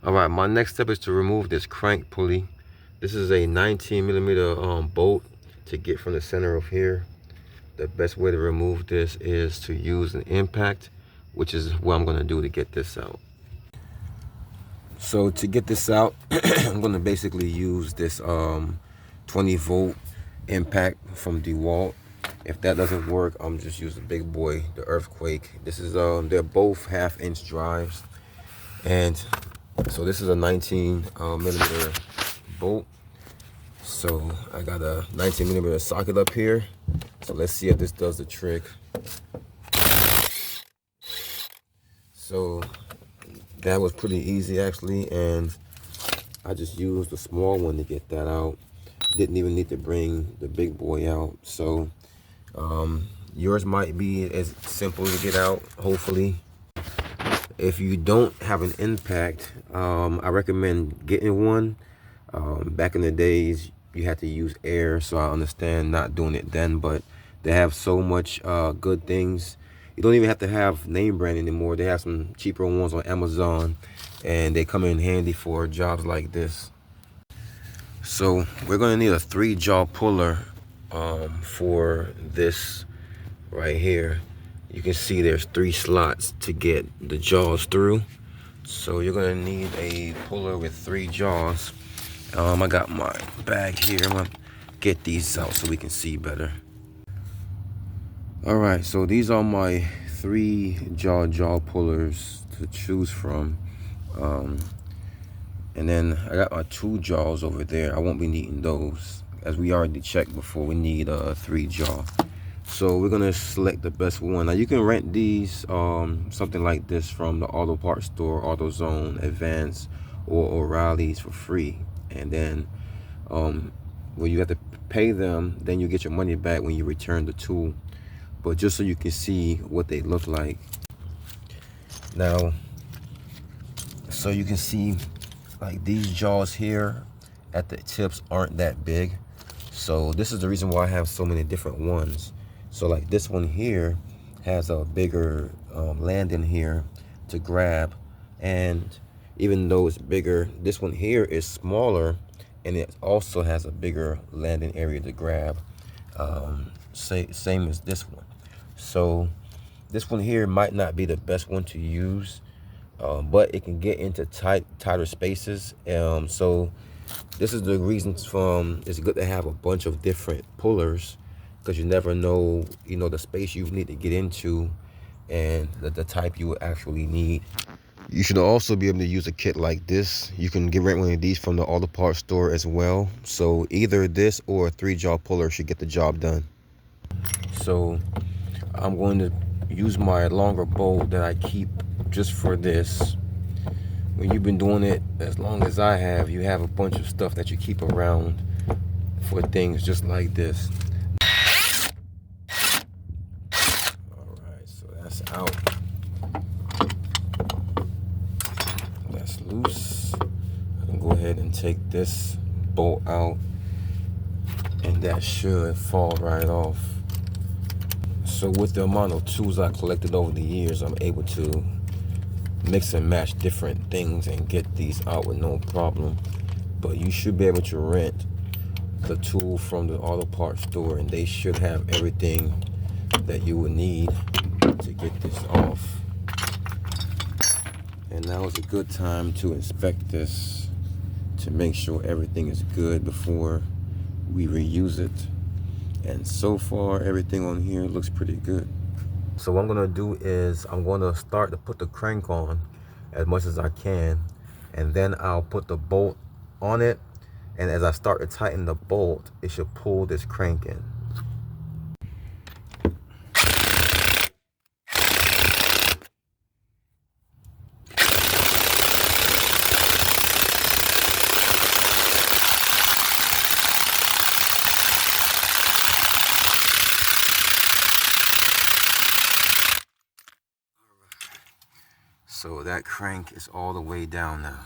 All right, my next step is to remove this crank pulley. This is a 19mm bolt to get from the center of here. The best way to remove this is to use an impact, which is what I'm going to do to get this out. So to get this out, I'm going to basically use this 20-volt impact from DeWalt. If that doesn't work, I'm just use the big boy, the Earthquake. This is they're both 1/2-inch drives, and so this is a 19mm bolt. So I got a 19mm socket up here. So let's see if this does the trick. So that was pretty easy actually, and I just used the small one to get that out. Didn't even need to bring the big boy out. So yours might be as simple to get out, hopefully. If you don't have an impact, I recommend getting one. Back in the days, you had to use air, so I understand not doing it then, but they have so much good things. You don't even have to have name brand anymore. They have some cheaper ones on Amazon, and they come in handy for jobs like this. So we're gonna need a 3-jaw puller for this right here. You can see there's 3 slots to get the jaws through. So you're gonna need a puller with 3 jaws. I got my bag here. I'm gonna get these out so we can see better. All right, so these are my 3-jaw pullers to choose from. And then I got my 2 jaws over there. I won't be needing those, as we already checked before. We need a 3-jaw. So we're gonna select the best one. Now you can rent these, something like this, from the auto parts store, AutoZone, Advance, or O'Reilly's for free. And then when you have to pay them, then you get your money back when you return the tool. But just so you can see what they look like. Now, so you can see like these jaws here at the tips aren't that big. So this is the reason why I have so many different ones. So like this one here has a bigger landing here to grab, and even though it's bigger, this one here is smaller, and it also has a bigger landing area to grab, same as this one. So this one here might not be the best one to use, but it can get into tighter spaces. So this is the reason it's good to have a bunch of different pullers, because you never know, the space you need to get into and the type you will actually need. You should also be able to use a kit like this. You can rent one of these from the auto parts store as well. So either this or a 3-jaw puller should get the job done. So I'm going to use my longer bolt that I keep just for this. When you've been doing it as long as I have, you have a bunch of stuff that you keep around for things just like this. All right, so that's out. That's loose. I can go ahead and take this bolt out, and that should fall right off. So with the amount of tools I collected over the years, I'm able to mix and match different things and get these out with no problem. But you should be able to rent the tool from the auto parts store, and they should have everything that you would need to get this off. And now is a good time to inspect this to make sure everything is good before we reuse it. And so far everything on here looks pretty good. So what I'm gonna do is I'm gonna start to put the crank on as much as I can, and then I'll put the bolt on it, and as I start to tighten the bolt, it should pull this crank in. So that crank is all the way down now.